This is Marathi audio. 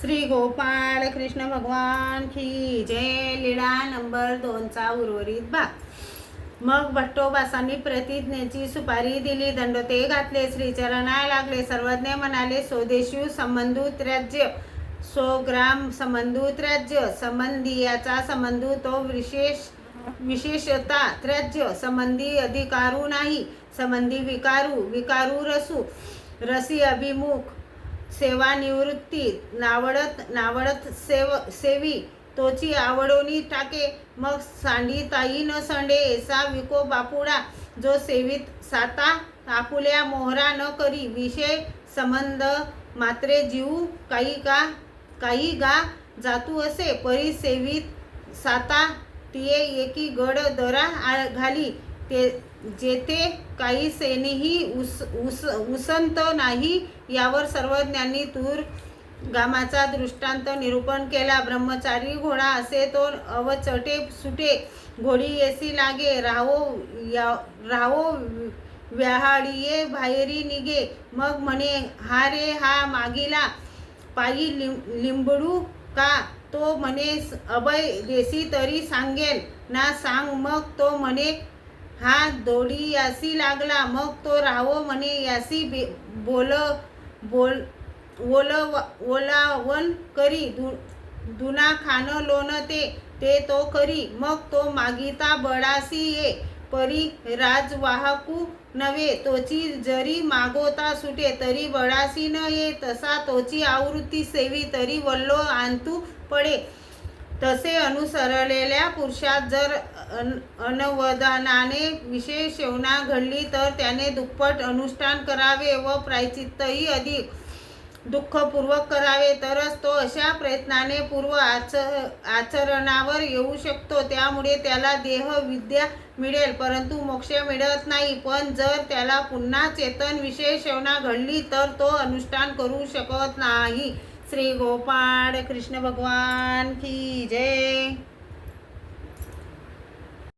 श्री गोपाळ कृष्ण भगवान की जय. लीळा नंबर 2चा उर्वरित भाग. मग भट्टोबासांनी प्रतिज्ञेची सुपारी दिली, दंडोते घातले, श्रीचरणाला लागले. सर्वज्ञ म्हणाले, स्वदेशी संबंधित राज्य, स्वग्राम संबंधित राज्य, संबंधियाचा संबंध तो विशेषता राज्य, संबंधी अधिकारू नाही, संबंधी विकारू रसी अभिमुख, सेवानिवृत्ती, नावडत सेवी, तोची आवडोनी टाके. मग सांडी ताई न संडे, ऐसा विको बापुडा, जो सेवित साता आपुल्या मोहरा न करी. विषय संबंध मात्रे जीव काही गा जातू असे, परी सेवित साता तिये एकी गड दरा घाली. जेथे काही सेनेही उसंत नाही. यावर सर्वज्ञांनी तूर गामाचा दृष्टांत निरूपण केला. ब्रह्मचारी घोडा असे तो अवचटे सुटे, घोडी येसी लागे, राहो व्याहाळीये बाहेरी निघे. मग म्हणे, हा रे हा मागीला पायी लिंबडू का. तो म्हणे, अभय देसी तरी सांगेल ना, सांग. मग तो म्हणे, हा दोडी यासी लागला. मग तो राहो म्हणे, यासी ओलावन करी. दुना खान लोन ते तो करी. मग तो मागिता बडासी ये, परी राजवाहकू नव्हे. तोची जरी मागोता सुटे, तरी बडासी न ये. तसा तोची आवृत्ती सेवी, तरी वल्लो आणतू पडे. तसे अनुसरलेल्या पुरुषात जर अनवधानाने विशेष सेवना घडली, तर त्याने दुप्पट अनुष्ठान करावे व प्रायचित्तही अधिक दुःखपूर्वक करावे. तरच तो अशा प्रयत्नाने पूर्व आचरणावर येऊ शकतो. त्यामुळे त्याला देह विद्या मिळेल, परंतु मोक्ष मिळत नाही. पण जर त्याला पुन्हा चेतन विशेष सेवना घडली, तर तो अनुष्ठान करू शकत नाही. श्री गोपाळ कृष्ण भगवान की जय.